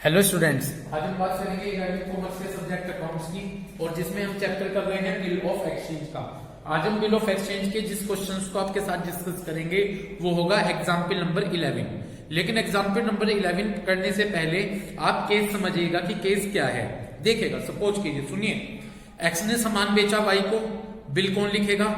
Hello students, आज हम बात करेंगे 11वीं कॉमर्स के सब्जेक्ट अकाउंट्स की और जिसमें हम चैप्टर कर रहे हैं बिल ऑफ एक्सचेंज का। आज हम बिल ऑफ एक्सचेंज के जिस क्वेश्चंस को आपके साथ डिस्कस करेंगे वो होगा एग्जाम्पल नंबर 11। लेकिन एग्जाम्पल नंबर 11 करने से पहले आप केस समझिएगा कि केस क्या है। देखिएगा, सपोज कीजिए, सुनिए, एक्स ने सामान बेचा वाई को, बिल कौन लिखेगा?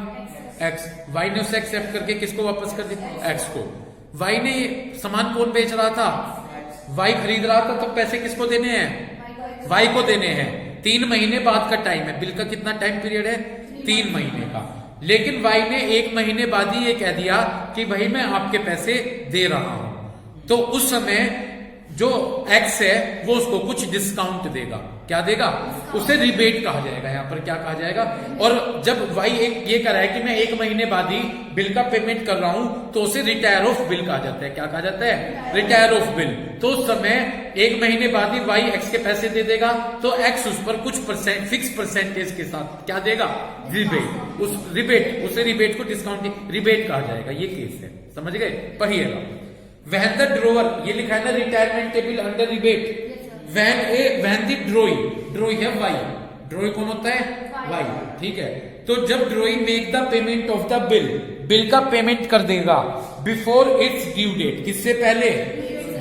एक्स। वाई ने उसे एक्सेप्ट करके किसको वापस कर दिया? एक्स को। वाई ने सामान कौन बेच रहा था? वाई खरीद रहा था, तो पैसे किसको देने हैं? वाई को देने हैं। 3 महीने बाद का टाइम है। बिल का कितना टाइम पीरियड है? 3 महीने का। लेकिन वाई ने 1 महीने बाद ही ये कह दिया कि भाई मैं आपके पैसे दे रहा हूं, तो उस समय जो एक्स है वो उसको कुछ डिस्काउंट देगा। क्या देगा? उसे रिबेट कहा जाएगा। यहां पर क्या कहा जाएगा? और जब वाई ये कह रहा है कि मैं 1 महीने बाद ही बिल का पेमेंट कर रहा हूं, तो उसे रिटायर ऑफ बिल कहा जाता है। क्या कहा जाता है? Retire of bill. तो उस समय 1 महीने बाद ही वाई एक्स के पैसे दे देगा, तो एक्स उस पर कुछ फिक्स परसेंटेज के साथ क्या देगा? रिबेट। उसे रिबेट को डिस्काउंट रिबेट कहा जाएगा। ये केस है, समझ गए? पढ़िएगा। When the drawer, ये लिखा है ना retirement table under rebate. when the ड्रोई है वाई। ड्रोई कौन होता है? वाई। ठीक है, तो जब drawee make the payment of the bill का पेमेंट कर देगा बिफोर इट्स ड्यू डेट। किससे पहले?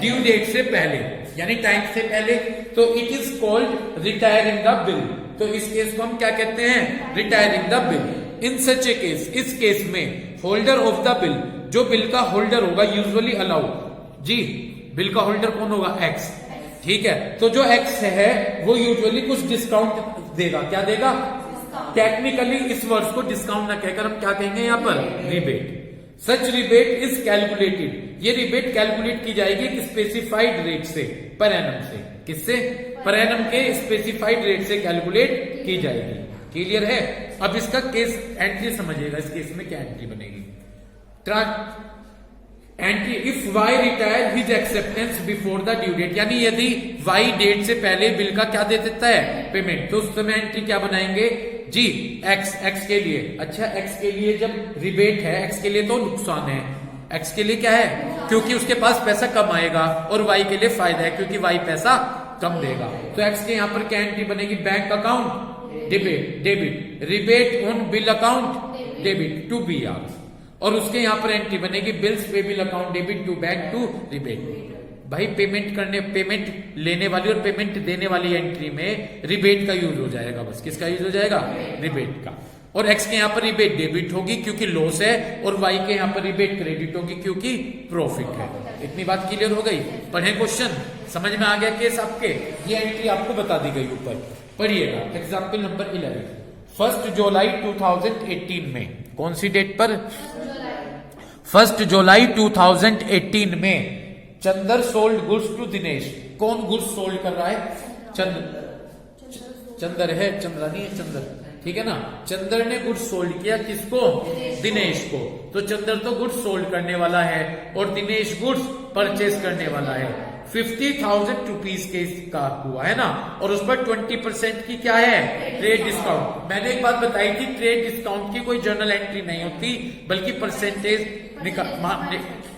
ड्यू डेट से पहले, यानी टाइम से पहले, तो it is called retiring the bill. तो इस केस को हम क्या कहते हैं? Retiring the bill. In such A case, इस केस में होल्डर ऑफ द बिल, जो बिल का होल्डर होगा, यूजुअली अलाउ जी, बिल का होल्डर कौन होगा? एक्स। ठीक है, तो जो एक्स है वो यूजुअली कुछ डिस्काउंट देगा। क्या देगा? टेक्निकली इस वर्ड्स को डिस्काउंट ना कहकर हम क्या कहेंगे यहां पर? Rebate. Such rebate is calculated. ये रिबेट कैलकुलेट की जाएगी एक स्पेसिफाइड रेट से, पर एनम से। किससे? पर एनम के स्पेसिफाइड रेट से कैलकुलेट की जाएगी। क्लियर है? अब इसका केस एंट्री समझिएगा। इस केस में क्या एंट्री बनेगी? Entry if Y retire his acceptance before the due date, यानी यदि वाई डेट से पहले बिल का क्या दे देता है? पेमेंट। तो उस समय एंट्री क्या बनाएंगे जी? एक्स के लिए। अच्छा, एक्स के लिए जब रिबेट है, एक्स के लिए तो नुकसान है। एक्स के लिए क्या है? क्योंकि उसके पास पैसा कम आएगा, और वाई के लिए फायदा है क्योंकि वाई पैसा कम देगा। तो एक्स के यहां पर क्या एंट्री बनेगी? Bank account debit, rebate on bill account debit to B R. और उसके यहां पर एंट्री बनेगी bills pay bill account debit to bank to rebate. भाई पेमेंट लेने वाली और पेमेंट देने वाली एंट्री में रिबेट का यूज हो जाएगा। बस किसका यूज हो जाएगा? रिबेट का। और एक्स के यहां पर रिबेट डेबिट होगी क्योंकि लॉस है, और वाई के यहां पर रिबेट क्रेडिट होगी क्योंकि प्रॉफिट है। इतनी बात क्लियर हो गई? पढ़े क्वेश्चन, समझ में आ गया केस आपके? ये एंट्री आपको बता दी गई ऊपर। पढ़िएगा एग्जाम्पल नंबर 11। 1 जुलाई 2018 में, कौन सी डेट पर? 1 जुलाई 2018 में Chandar sold goods to Dinesh. कौन गुड्स सोल्ड कर रहा है? चंदर है, चंद्रा नहीं है, चंदर। ठीक है ना? चंदर ने गुड्स सोल्ड किया किसको? दिनेश को। तो चंदर तो गुड्स सोल्ड करने वाला है और दिनेश गुड्स परचेज करने वाला है। 50,000 रुपीज के का हुआ है ना, और उस पर 20% की क्या है? Trade discount. मैंने एक बात बताई थी, ट्रेड डिस्काउंट की कोई जर्नल एंट्री नहीं होती, बल्कि परसेंटेज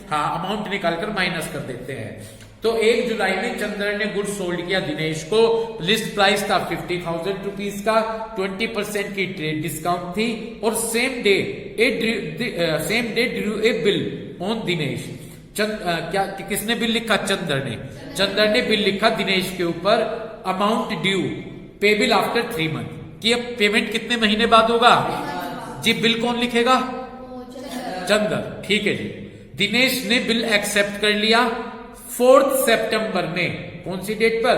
अमाउंट निकालकर माइनस कर देते हैं। तो 1 जुलाई में चंद्र ने गुड्स सोल्ड किया दिनेश को। लिस्ट प्राइस था 50,000 रुपीज का, 20% की ट्रेड डिस्काउंट थी, और same day Drew A bill on Dinesh. क्या किसने बिल लिखा? चंद्र ने बिल लिखा दिनेश के ऊपर, amount due payable after 3 month, कि अब पेमेंट कितने महीने बाद होगा जी? बिल कौन लिखेगा? चंद्र। ठीक है जी। दिनेश ने बिल एक्सेप्ट कर लिया 4 सितंबर में। कौन सी डेट पर?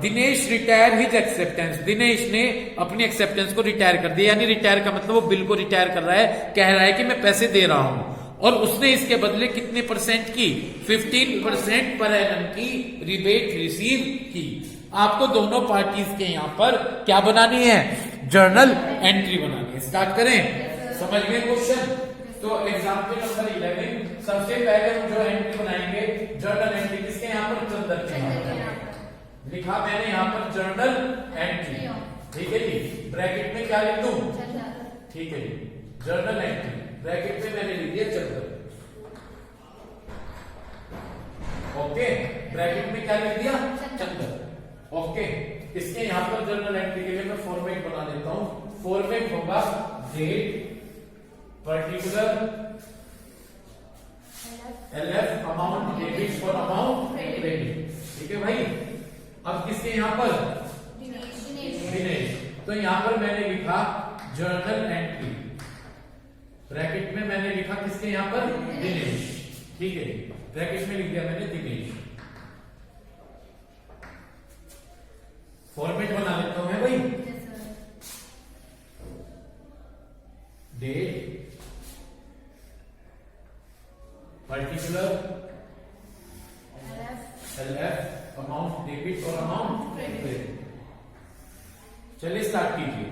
Dinesh retire his acceptance. Dinesh ने अपनी एक्सेप्टेंस को रिटायर कर दिया, यानी रिटायर का मतलब वो बिल को रिटायर कर रहा है, कह रहा है कि मैं पैसे दे रहा हूं। और उसने इसके बदले कितने परसेंट की? 15% पर एनम की रिबेट रिसीव की। आपको दोनों पार्टीज के यहां पर क्या बनानी है? जर्नल एंट्री बनानी है। स्टार्ट करें? समझ गए क्वेश्चन? तो एग्जाम्पल नंबर 11, सबसे पहले हम जो एंट्री बनाएंगे जर्नल एंट्री, किसके यहां पर? चंदर के यहां पर लिखा मैंने यहां पर जर्नल एंट्री। ठीक है जी। ब्रैकेट में क्या लिख दूं? ठीक है जी, जर्नल एंट्री। ब्रैकेट में मैंने लिख दिया चंदर। ओके, ब्रैकेट में क्या लिख दिया, चंदर। ओके, इसके यहाँ पर जर्नल एंट्री के लिए मैं फॉर्मेट बना देता हूं। फॉर्मेट होगा date particular LF amount debit for amount credit. ठीक है भाई। अब किसके यहाँ पर, दिनेश। तो यहाँ पर मैंने लिखा जर्नल एंट्री, ब्रैकेट में मैंने लिखा किसके यहाँ पर, दिनेश। ठीक है, ब्रैकेट में लिख दिया मैंने दिनेश। फॉर्मेट बना लेता हूं मैं भाई, date particular LF amount debit और अमाउंट क्रेडिट। चलिए स्टार्ट कीजिए।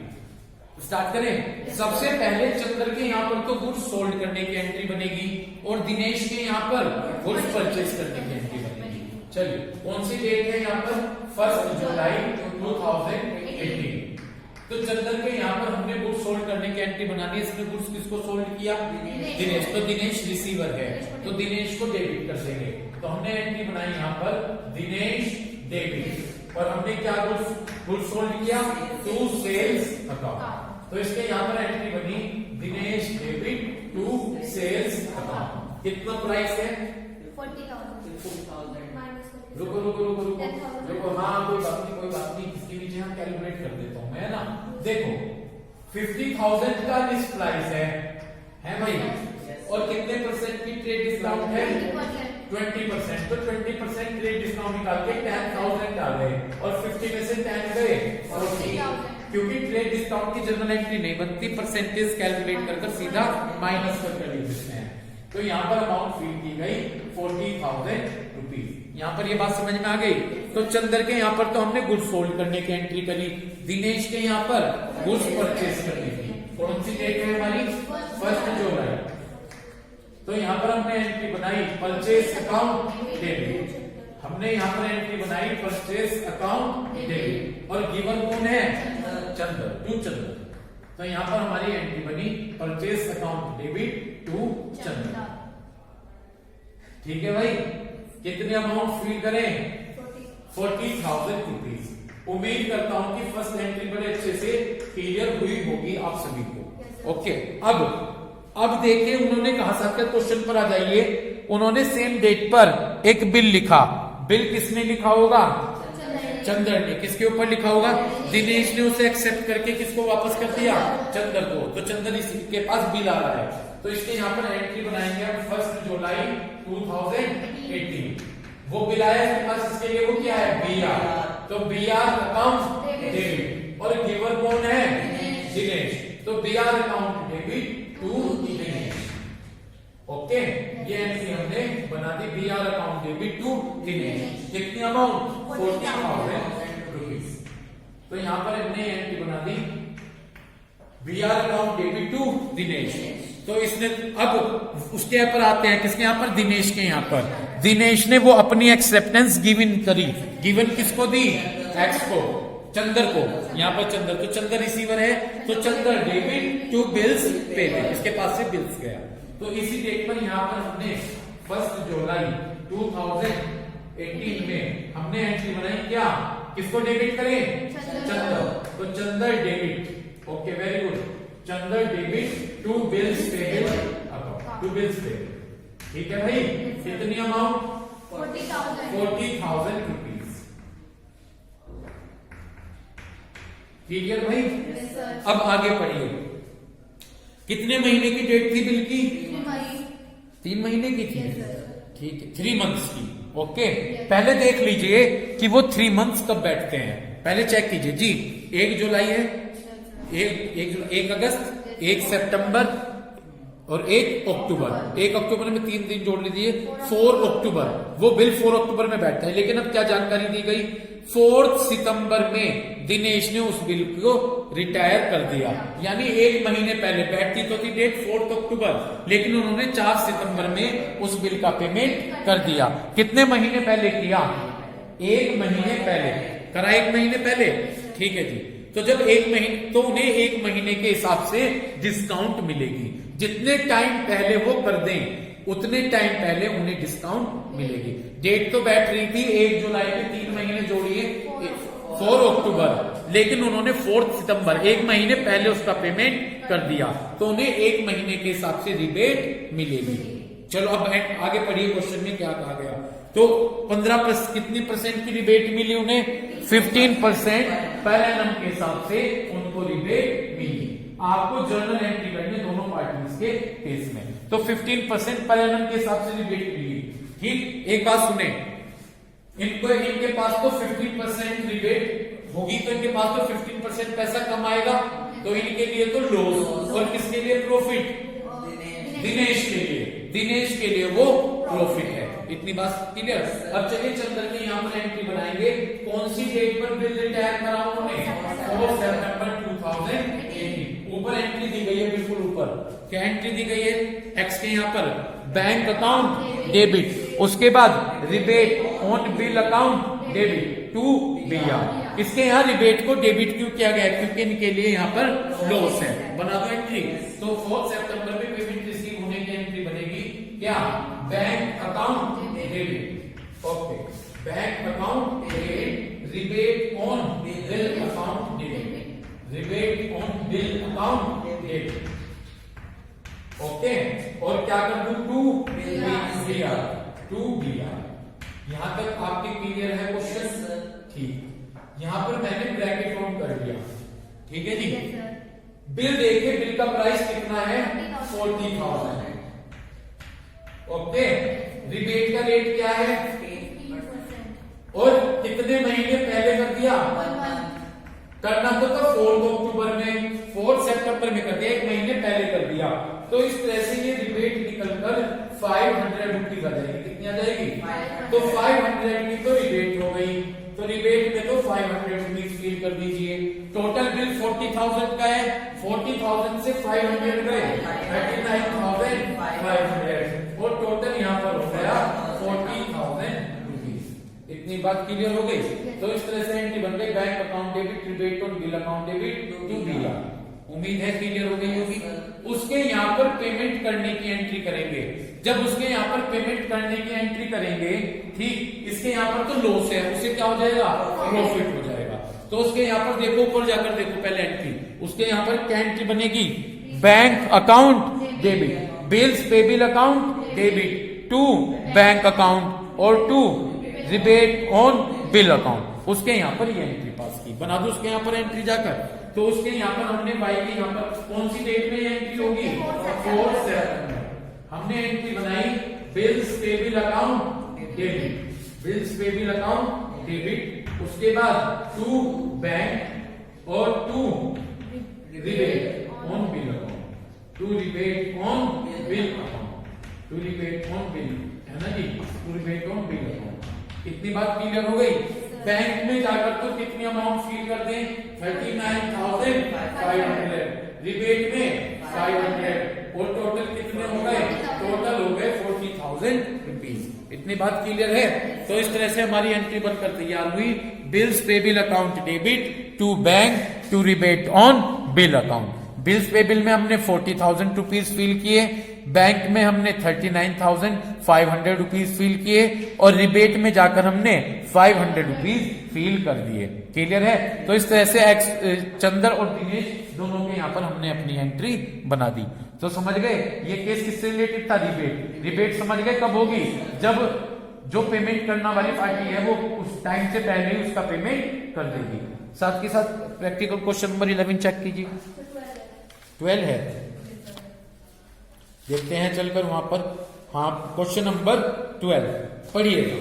स्टार्ट करें। सबसे पहले चंद्र के यहाँ पर तो गुड्स सोल्ड करने की एंट्री बनेगी और दिनेश के यहाँ पर गुड्स परचेज करने की एंट्री बनेगी। चलिए, कौन सी डेट है यहाँ पर, 1 जुलाई 2018। तो चंद्र के यहाँ पर हमने गुड्स सोल्ड करने की एंट्री बनानी है। इसमें गुड्स किसको सोल्ड किया, दिनेश। तो दिनेश रिसीवर है, तो दिनेश को डेबिट कर देंगे। तो हमने एंट्री बनाई यहाँ पर दिनेश डेबिट, और हमने क्या गुड्स सोल्ड किया, टू सेल्स अकाउंट। तो इसके यहाँ पर एंट्री बनी Dinesh debit to sales account. कितना प्राइस है, 40,000। रुको रुको रुको रुको देखो, हाँ कोई बात नहीं, इसके नीचे हम कैलकुलेट कर देता हूँ मैं ना। देखो 50,000 का लिस्ट प्राइस है भाई, और कितने परसेंट की ट्रेड डिस्काउंट है, 20%। तो 20% ट्रेड डिस्काउंट निकाल के 10,000 डाल गए, और 50 में से 10 गए 40, क्योंकि ट्रेड डिस्काउंट की जर्नल एंट्री नहीं बनती, परसेंटेज कैलकुलेट कर सीधा माइनस कर लिख देते हैं। तो यहाँ पर अमाउंट फील की गई 40,000 रुपीज। यहाँ पर ये बात समझ में आ गई। तो चंद्र के यहाँ पर तो हमने गुड्स सोल्ड करने की एंट्री करी, दिनेश के यहाँ पर गुड्स परचेज करने की। कौन सी डेट है हमारी, 1 जुलाई। तो यहाँ पर हमने एंट्री बनाई परचेज अकाउंट डेबिट। हमने यहाँ पर एंट्री बनाई परचेज अकाउंट डेबिट, और गिवन कौन है, चंद्र, टू चंद्र। तो यहाँ पर हमारी एंट्री बनी परचेज अकाउंट डेबिट टू चंद्र। ठीक है भाई। कितने अमाउंट फिल करें, 40,000 रुपीज। उम्मीद करता हूं कि फर्स्ट एंट्री बड़े अच्छे से क्लियर हुई होगी आप सभी को। ओके, अब देखिए उन्होंने कहा, साथ क्वेश्चन पर आ जाइए। उन्होंने सेम डेट पर एक बिल लिखा। बिल किसने लिखा होगा, चंद्र ने। किसके ऊपर लिखा होगा, दिनेश ने उसे एक्सेप्ट करके किसको वापस कर दिया, चंद्र को। तो चंद्र के पास बिल आ रहा है, तो इसके यहाँ पर एंट्री बनाएंगे 1 जुलाई 2018। वो बिल आया इसके पास, इसके लिए वो क्या है, BR। तो BR अकाउंट डेबिट, और गिवर कौन है, दिनेश। तो BR account debit to Dinesh. Okay, ये एंट्री हमने बना दी, BR account debit to Dinesh. कितनी अमाउंट, 40,000 रुपीज। तो यहाँ पर हमने एंट्री बना दी BR account debit to Dinesh. तो इसने, अब उसके यहाँ पर आते हैं, किसके यहाँ पर, दिनेश के यहाँ पर। दिनेश ने वो अपनी एक्सेप्टेंस गिवन करी। गिवन किसको दी, एक्स को, चंद्र को। यहाँ पर चंद्र, तो चंद्र रिसीवर है, तो Chandra debit to bills payment, इसके पास से बिल्स गया। तो इसी डेट पर यहाँ पर हमने 1 जुलाई 2018 में हमने एंट्री बनाई, क्या, किसको डेबिट करें, चंद्र। तो Chandra debit, okay very good, Chandra debit to bills paid account, to bills paid. ठीक है भाई। कितनी अमाउंट, 40,000 रुपीज। ठीक है भाई। अब आगे पढ़िए। कितने महीने की डेट थी बिल की, 3 महीने की थी। ठीक है, 3 मंथ्स की। ओके, पहले देख लीजिए कि वो 3 मंथ्स कब बैठते हैं, पहले चेक कीजिए जी। 1 जुलाई है, 1 अगस्त, 1 सितंबर और 1 अक्टूबर। 1 अक्टूबर में 3 दिन जोड़ लीजिए, 4 अक्टूबर। वो बिल 4 अक्टूबर में बैठता है, लेकिन अब क्या जानकारी दी गई, 4 सितंबर में दिनेश ने उस बिल को रिटायर कर दिया। यानी 1 महीने पहले, बैठती तो थी डेट 4 अक्टूबर, लेकिन उन्होंने 4 सितंबर में उस बिल का पेमेंट कर दिया। कितने महीने पहले किया, 1 महीने पहले करा, 1 महीने पहले। ठीक है जी। तो जब 1 महीने, तो उन्हें 1 महीने के हिसाब से डिस्काउंट मिलेगी। जितने टाइम पहले वो कर दें, उतने टाइम पहले उन्हें डिस्काउंट मिलेगी। डेट तो बैठ रही थी 1 जुलाई में, 3 महीने जोड़िए 4 अक्टूबर, लेकिन उन्होंने 4 सितंबर 1 महीने पहले उसका पेमेंट कर दिया, तो उन्हें 1 महीने के हिसाब से रिबेट मिलेगी। चलो अब आगे पढ़िए, क्वेश्चन में क्या कहा गया। तो 15% कितनी परसेंट की रिबेट मिली उन्हें? 15% पर एनम के हिसाब से उनको रिबेट मिली। आपको जर्नल एंट्री करनी दोनों पार्टीज के केस में। तो 15% पर एनम के हिसाब से रिबेट मिली। ठीक, एक बात सुने, इनके पास तो 15% रिबेट होगी, तो इनके पास तो 15% पैसा कम आएगा, तो इनके लिए तो लॉस, और किसके लिए प्रॉफिट? दिनेश के लिए वो प्रॉफिट है। इतनी बात क्लियर। अब चलिए चल करके यहाँ पर एंट्री बनाएंगे। कौन सी डेट पर बिल रिटायर करा उन्होंने? 4 सितंबर 2018। ऊपर एंट्री दी गई है, बिल्कुल ऊपर क्या एंट्री दी गई है? एक्स के यहाँ पर बैंक अकाउंट डेबिट, उसके बाद rebate on bill account debit to BR. इसके यहाँ रिबेट को डेबिट क्यों किया गया? क्योंकि इनके लिए यहाँ पर लॉस है। बना दो एंट्री। तो 4 सितंबर में पेमेंट रिसीव होने की एंट्री बनेगी क्या? Bank account debit. Okay, bank account debit, rebate on bill account debit, rebate on bill account debit. Okay, और क्या कर दूं? To BR. यहां तक आपके क्लियर है क्वेश्चन? ठीक, यहां पर मैंने ब्रैकेट फॉर्म कर दिया। ठीक है जी। बिल देखिए, बिल का प्राइस कितना है? 40,000 है। ओके, रिबेट का रेट क्या है? और कितने महीने पहले कर दिया? करना तो 4 अक्टूबर में, 4 सितंबर में कर दिया, 1 महीने पहले कर दिया। तो इस तरह से ये रिबेट निकलकर 500 रुपीज आ जाएगी। कितनी आ जाएगी? तो 500 की तो रिबेट हो गई, तो रिबेट में तो 500 रुपीज फील कर दीजिए। टोटल बिल 40,000 का है, 40,000 से 500 गए 39,500, और टोटल यहाँ पर हो गया 40,000 रुपीज। इतनी बात क्लियर हो गई। तो इस तरह से एंट्री बन गई, bank account debit, rebate on bill account debit to BR. उम्मीद है क्लियर हो गई होगी। उसके यहाँ पर पेमेंट करने की एंट्री करेंगे। जब उसके यहाँ पर पेमेंट करने की एंट्री करेंगे, ठीक, इसके यहाँ पर तो लॉस है, उसे क्या हो जाएगा? प्रॉफिट हो जाएगा। तो उसके यहाँ पर देखो, ऊपर जाकर देखो पहले एंट्री, उसके यहाँ पर क्या एंट्री बनेगी? Bank account debit, bills payable account debit to bank account और to rebate on bill account. उसके यहाँ पर ये एंट्री पास की। बना दो उसके यहाँ पर एंट्री जाकर। तो उसके यहाँ पर हमने वाई के यहाँ पर कौन सी डेट में एंट्री होगी? 4 सितंबर। हमने एंट्री बनाई bills payable account debit, bills payable account debit, उसके बाद टू बैंक और to rebate on bill account, to rebate on bill account, to rebate on bill, है ना जी? To rebate on bill account. इतनी बात क्लियर हो गई। बैंक में जाकर तो कितनी अमाउंट फील कर दें? 39,500, रिबेट में 500, और टोटल कितने हो गए? टोटल हो गए 40,000 रुपीज। इतनी बात क्लियर है। तो इस तरह से हमारी एंट्री बनकर तैयार हुई, bills payable account debit to bank to rebate on bill account. Bills payable में हमने 40,000 रुपीज फील किए, बैंक में हमने 39,500 रुपीज फील किए, और रिबेट में जाकर हमने 500 रुपीज फील कर दिए। क्लियर है? तो इस तरह से चंदर और दिनेश दोनों के यहाँ पर हमने अपनी एंट्री बना दी। तो समझ गए ये केस किससे रिलेटेड था? रिबेट। रिबेट समझ गए कब होगी? जब जो पेमेंट करने वाली पार्टी है वो उस टाइम से पहले ही उसका पेमेंट कर देगी। साथ के साथ प्रैक्टिकल क्वेश्चन नंबर 11 चेक कीजिए। 12 है, देखते हैं चलकर वहां पर। हाँ, क्वेश्चन नंबर 12 पढ़िएगा।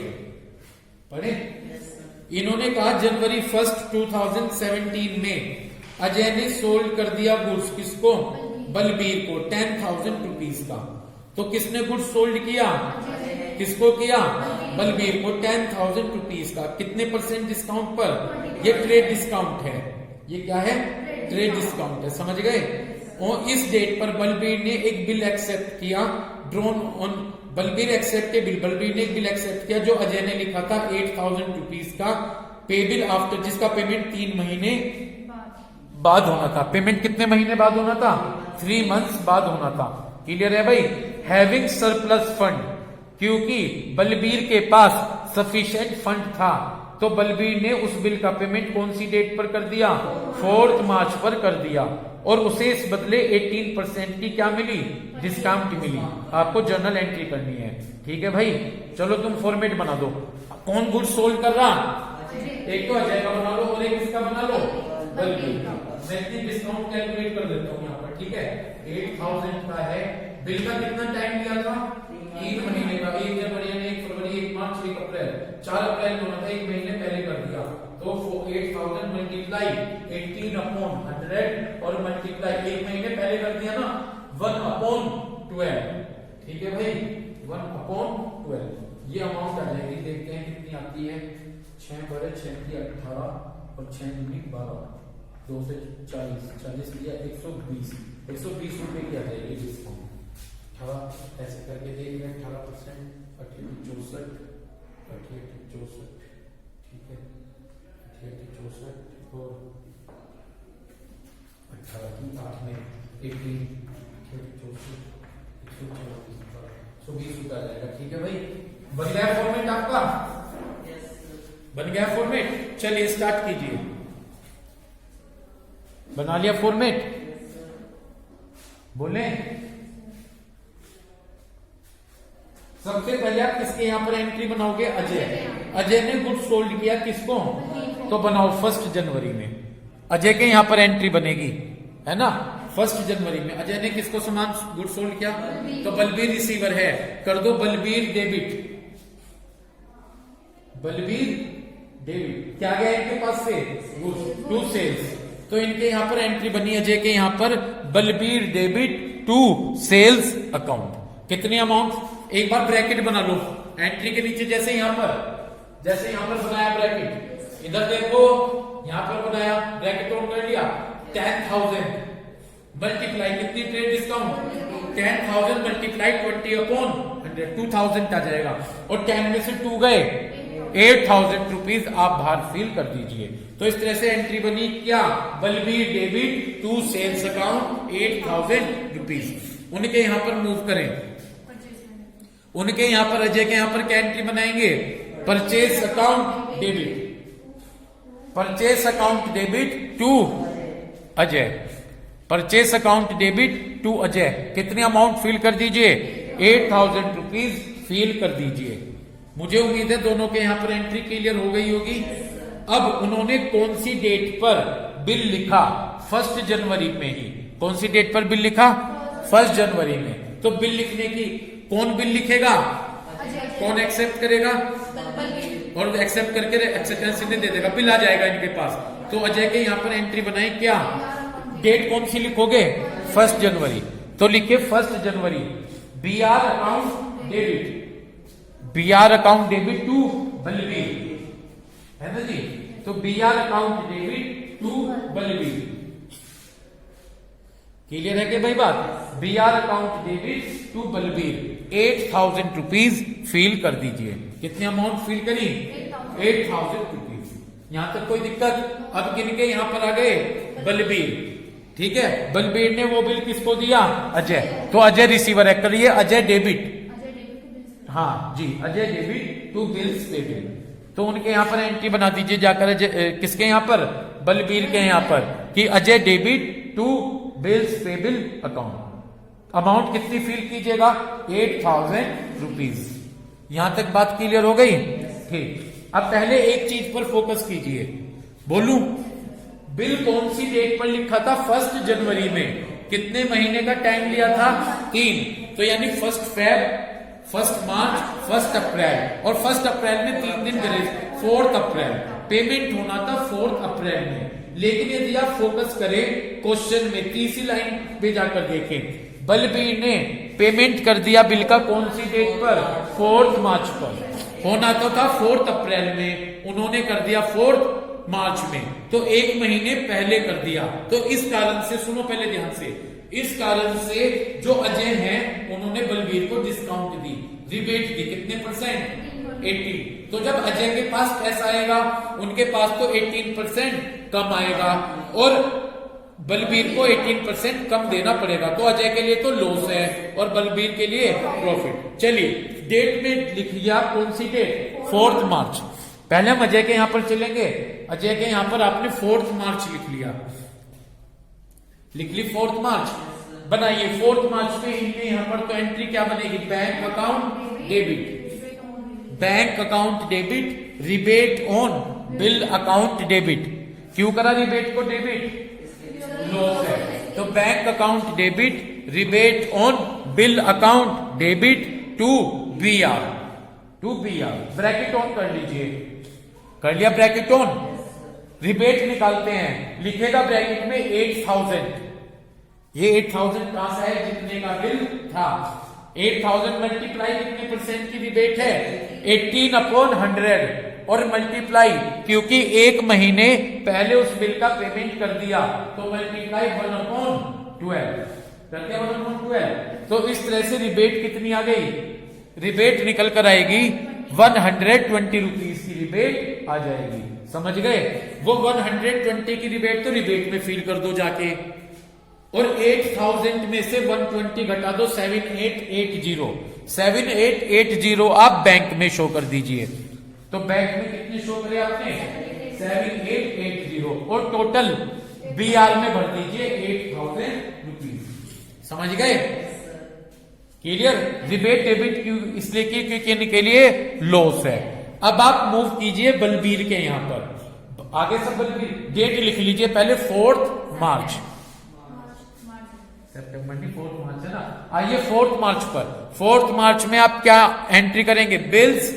पढ़े? इन्होंने कहा जनवरी 1, 2017 में अजय ने सोल्ड कर दिया गुड्स, किसको? बलबीर को, 10,000 रुपीज का। तो किसने गुड्स सोल्ड किया? किसको किया? बलबीर को 10,000 रुपीज का। कितने % डिस्काउंट पर? ये ट्रेड डिस्काउंट है। ये क्या है? ट्रेड डिस्काउंट है। समझ गए? और इस डेट पर बलबीर ने एक बिल एक्सेप्ट किया, drawn on Balbir accept bill. Balbir ने एक बिल एक्सेप्ट किया जो अजय ने लिखा था 8,000 रुपीज का, पेबिल आफ्टर, जिसका पेमेंट 3 महीने बाद होना था। पेमेंट कितने महीने बाद होना था? 3 मंथ्स बाद होना था। क्लियर है भाई? हैविंग सरप्लस फंड, क्योंकि बलबीर के पास सफिशिएंट फंड था तो बलबीर ने उस बिल का पेमेंट कौन सी डेट पर कर दिया, 4 मार्च पर कर दिया, और उसे इस बदले 18% की क्या मिली, डिस्काउंट मिली। आपको जर्नल एंट्री करनी है, ठीक है भाई। चलो तुम फॉर्मेट बना दो। कौन गुड सोल्ड कर रहा, एक तो अजय का बना लो और एक किसका बना लो, बलबीर का। मैं इतनी डिस्काउंट कैलकुलेट कर देता हूँ यहाँ पर, ठीक है। 8000 का है, बिल का कितना टाइम लिया था, 3 महीने का, 1 जनवरी, 1 फरवरी, 1 मार्च, 1 अप्रैल, 4 अप्रैल को होना था, 1 महीने पहले कर दिया। तो 8000 मल्टीप्लाई 18/100 और मल्टीप्लाई 1 महीने पहले कर दिया ना, 1/12, ठीक है भाई, 1/12 ये अमाउंट आ जाएगी। देखते हैं कितनी आती है, 6 बड़े 6 की 18 और 6 दूनी 12, 2 से 40 दिया, 120 रुपए की आ जाएगी डिस्काउंट। 18 ऐसे करके देख रहे हैं, 18%, 68 64, ठीक है, 68 और 18 की 8 में 18, 120 रुपया आ जाएगा, ठीक है भाई। बन गया फॉर्मेट आपका, बन गया फॉर्मेट। चलिए स्टार्ट कीजिए, बना लिया फॉर्मेट, बोले। सबसे पहले आप किसके यहाँ पर एंट्री बनाओगे, अजय ने गुड सोल्ड किया किसको, तो बनाओ 1 जनवरी में अजय के यहाँ पर एंट्री बनेगी, है ना। 1 जनवरी में अजय ने किसको सामान गुड सोल्ड किया, तो बलबीर रिसीवर है, कर दो बलबीर डेबिट, बलबीर डेबिट क्या गया इनके पास से, गुड्स टू सेल्स। तो इनके यहाँ पर एंट्री बनी अजय के यहाँ पर, Balbir debit to sales account. कितनी अमाउंट, एक बार ब्रैकेट बना लो एंट्री के नीचे, जैसे यहाँ पर बनाया ब्रैकेट, इधर देखो यहाँ पर बनाया ब्रैकेट ऑन कर लिया, 10,000 मल्टीप्लाई कितनी ट्रेड डिस्काउंट, 10,000 मल्टीप्लाई 20/100, 2000 आ जाएगा, और 10 में से 2 गए, 8,000 रुपीज आप बाहर फिल कर दीजिए। तो इस तरह से एंट्री बनी क्या, Balbir debit to sales account 8,000 rupees. उनके यहाँ पर मूव करें, उनके यहाँ पर अजय के यहाँ पर क्या एंट्री बनाएंगे, purchase account debit, purchase account debit to Ajay, purchase account debit to Ajay. कितनी अमाउंट फिल कर दीजिए, 8,000 रुपीज फिल कर दीजिए। मुझे उम्मीद है दोनों के यहाँ पर एंट्री क्लियर हो गई होगी। अब उन्होंने कौन सी डेट पर बिल लिखा, 1 जनवरी में ही। कौन सी डेट पर बिल लिखा, 1 जनवरी में। तो बिल लिखने की, कौन बिल लिखेगा, कौन एक्सेप्ट करेगा, और एक्सेप्ट करके एक्सेप्टेंस दे देगा, बिल आ जाएगा इनके पास। तो अजय के यहाँ पर एंट्री बनाए, क्या डेट कौन सी लिखोगे, 1 जनवरी। तो लिखे 1 जनवरी, BR account debit, BR account debit to Balbir, है ना जी। तो BR account debit to Balbir, clear है कि भाई बात। BR account debit to Balbir 8,000 rupees fill कर दीजिए। कितनी अमाउंट फिल करी, 8,000 रुपीज। यहां तक कोई दिक्कत। अब किनके यहां पर आ गए, बलबीर, ठीक है। बलबीर ने वो बिल किसको दिया, अजय। तो अजय रिसीवर है, करिए अजय डेबिट, हाँ जी, Ajay debit to bills payable. तो उनके यहाँ पर एंट्री बना दीजिए जाकर, किसके यहाँ पर, बलबीर के यहाँ पर, कि Ajay debit to bills payable account. Amount कितनी फिल कीजिएगा, 8,000 रुपीज। यहां तक बात क्लियर हो गई, ठीक। अब पहले एक चीज पर फोकस कीजिए, बोलूं, बिल कौन सी डेट पर लिखा था, 1 जनवरी में। कितने महीने का टाइम लिया था, 3। तो यानी 1 फेब, 1 मार्च, 1 अप्रैल, और 1 अप्रैल में 3 दिन ग्रेस, 4 अप्रैल पेमेंट होना था 4 अप्रैल में। लेकिन यदि आप फोकस करें क्वेश्चन में, तीसरी लाइन पे जाकर देखें, बलबीर ने पेमेंट कर दिया बिल का कौन सी डेट पर, 4 मार्च पर। होना तो था 4 अप्रैल में, उन्होंने कर दिया 4 मार्च में, तो 1 महीने पहले कर दिया। तो इस कारण से, सुनो पहले ध्यान से, इस कारण से जो अजय हैं उन्होंने बलबीर को डिस्काउंट दी, रिबेट दी, कितने %, 18। तो जब अजय के पास पैसा आएगा, उनके पास तो 18% कम आएगा, और बलबीर को 18% कम देना पड़ेगा। तो अजय के लिए तो लॉस है और बलबीर के लिए प्रॉफिट। चलिए डेट में लिख लिया, कौन सी डेट, 4 मार्च। पहले हम अजय के यहां पर चलेंगे। अजय के यहां पर आपने 4 मार्च लिख लिया, लिख ली 4 मार्च। बनाइए 4 मार्च में इनके यहां पर तो एंट्री क्या बनेगी, bank account debit, bank account debit, rebate on bill account debit. क्यों करा रिबेट को डेबिट, लॉस है, तो bank account debit, rebate on bill account debit to BR, to BR. Bracket on कर लीजिए, कर लिया ब्रैकेट ऑन। रिबेट निकालते हैं, लिखेगा ब्रैकेट में 8000। ये 8000 कहां से है, जितने का बिल था। 8000 मल्टीप्लाई कितने परसेंट की रिबेट है, 18/100 और मल्टीप्लाई, क्योंकि एक महीने पहले उस बिल का पेमेंट कर दिया तो मल्टीप्लाई 1/12 करते हैं, 1/12। तो इस तरह से रिबेट कितनी आ गई, रिबेट निकल कर आएगी 120 रुपीज की रिबेट आ जाएगी। समझ गए, वो 120 की रिबेट तो रिबेट में फील कर दो जाके, और 8000 में से 120 घटा दो, 7880, 7880 आप बैंक में शो कर दीजिए। तो बैंक में कितने शो करे आपने, 7880, और टोटल बीआर में भर दीजिए 8000 रुपीज। समझ गए, क्लियर। रिबेट डेबिट क्यों इसलिए की, क्योंकि इनके लिए लॉस है। अब आप मूव कीजिए बलबीर के यहां पर, आगे सब बलबीर। डेट लिख लीजिए पहले 4 मार्च, सितंबर नहीं 4 मार्च है ना। आइए 4 मार्च पर, 4 मार्च में आप क्या एंट्री करेंगे, बिल्स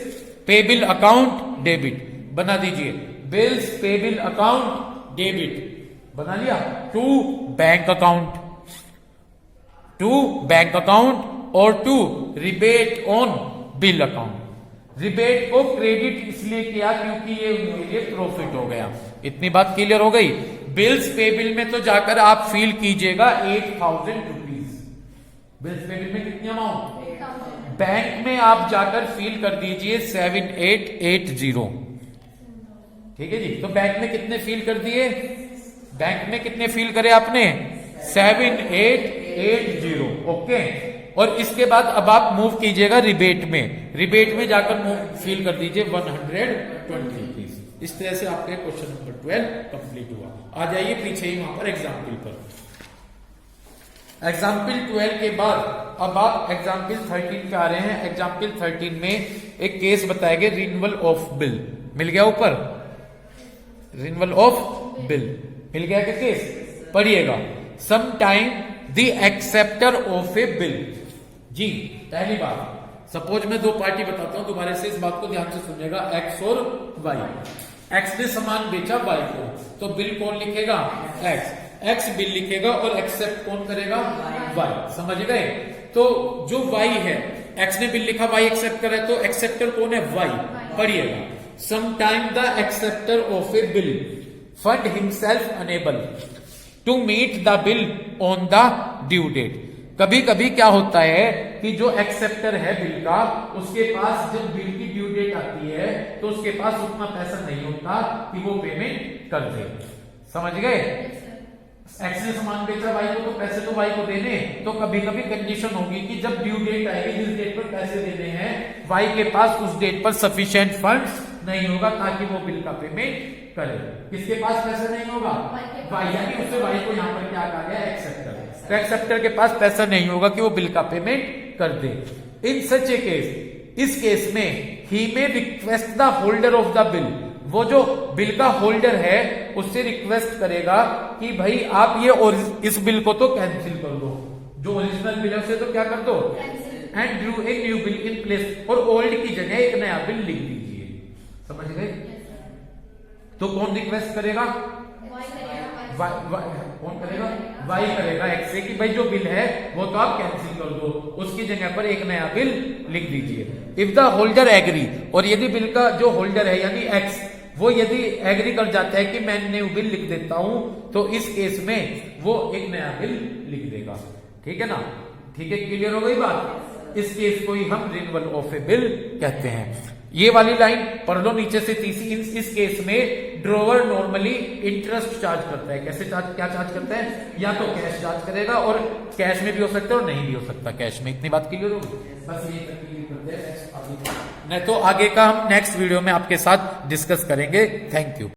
पेबिल अकाउंट डेबिट बना दीजिए, बिल्स पेबिल अकाउंट डेबिट बना लिया, to bank account, to bank account, और to rebate on bill account. Rebate को क्रेडिट इसलिए किया क्योंकि ये उनके लिए प्रॉफिट हो गया। इतनी बात क्लियर हो गई। बिल्स पेबिल में तो जाकर आप फील कीजिएगा 8000 रुपीज, बिल्स पेबिल में कितनी अमाउंट, बैंक में आप जाकर फील कर दीजिए 7880। ठीक है जी, तो बैंक में कितने फील कर दिए, बैंक में कितने फील करे आपने, 7880। ओके, और इसके बाद अब आप मूव कीजिएगा रिबेट में, रिबेट में जाकर मूव फील कर दीजिए 120 रुपीज। इस तरह से आपके क्वेश्चन नंबर 12 कंप्लीट हुआ। आ जाइए पीछे ही वहां पर एग्जाम्पल पर। एग्जाम्पल 12 के बाद अब आप एग्जाम्पल 13 पे आ रहे हैं। एग्जाम्पल 13 में एक केस बताया गया, रिन्यूअल ऑफ बिल। मिल गया ऊपर, रिन्यूअल ऑफ बिल मिल गया क्या केस, पढ़िएगा। Some time the acceptor of a bill. जी पहली बात, सपोज मैं दो पार्टी बताता हूं, दोबारा से इस बात को ध्यान से सुनिएगा, एक्स और वाई। एक्स ने सामान बेचा वाई को, तो बिल कौन लिखेगा, एक्स, एक्स बिल लिखेगा, और एक्सेप्ट कौन करेगा, वाई। समझ गए, तो जो वाई है, एक्स ने बिल लिखा, वाई एक्सेप्ट करे, तो एक्सेप्टर कौन है, वाई। पढ़िएगा, some time the acceptor of a bill fund himself unable to meet the bill on the due date. कभी कभी क्या होता है कि जो एक्सेप्टर है बिल का, उसके पास जब बिल की ड्यू डेट आती है तो उसके पास उतना पैसा नहीं होता कि वो पेमेंट कर दे। समझ गए, एक्स ने सामान बेचा वाई को, तो पैसे तो वाई को देने, तो कभी कभी कंडीशन होगी कि जब ड्यू डेट आएगी, जिस डेट पर पैसे देने हैं, वाई के पास उस डेट पर सफिशिएंट फंड्स नहीं होगा ताकि वो बिल का पेमेंट करे। किसके पास पैसा नहीं होगा, वाई, यानी उससे वाई को यहाँ पर क्या कहा गया, एक्सेप्टर। तो एक्सेप्टर के पास पैसा नहीं होगा कि वो बिल का पेमेंट कर दे। इन सच ए केस, इस केस में ही में request the holder of the bill, वो जो बिल का होल्डर है उससे रिक्वेस्ट करेगा कि भाई आप ये और इस बिल को तो कैंसिल कर दो, जो ओरिजिनल बिल है उसे तो क्या कर दो, and Drew a new bill in place, और ओल्ड की जगह एक नया बिल लिख दीजिए। समझ गए, तो कौन रिक्वेस्ट करेगा, कौन करेगा, वाई करेगा एक्स से कि भाई जो बिल है वो तो आप कैंसिल कर दो, उसकी जगह पर एक नया बिल लिख दीजिए। इफ द होल्डर एग्री, और यदि बिल का जो होल्डर है यानी एक्स, वो यदि एग्री कर जाता है कि मैं न्यू बिल लिख देता हूं, तो इस केस में वो एक नया बिल लिख देगा। ठीक है ना, ठीक है, क्लियर हो गई बात। इस केस को ही हम रिन्यूअल ऑफ ए बिल कहते हैं। ये वाली लाइन पढ़ लो नीचे से तीसरी। इस केस में ड्रॉवर नॉर्मली इंटरेस्ट चार्ज करता है। कैसे चार्ज, क्या चार्ज करता है? या तो कैश चार्ज करेगा, और कैश में भी हो सकता है और नहीं भी हो सकता कैश में। इतनी बात क्लियर होगी? बस ये क्लियर करते हैं, नहीं तो आगे का हम नेक्स्ट वीडियो में आपके साथ डिस्कस करेंगे। Thank you.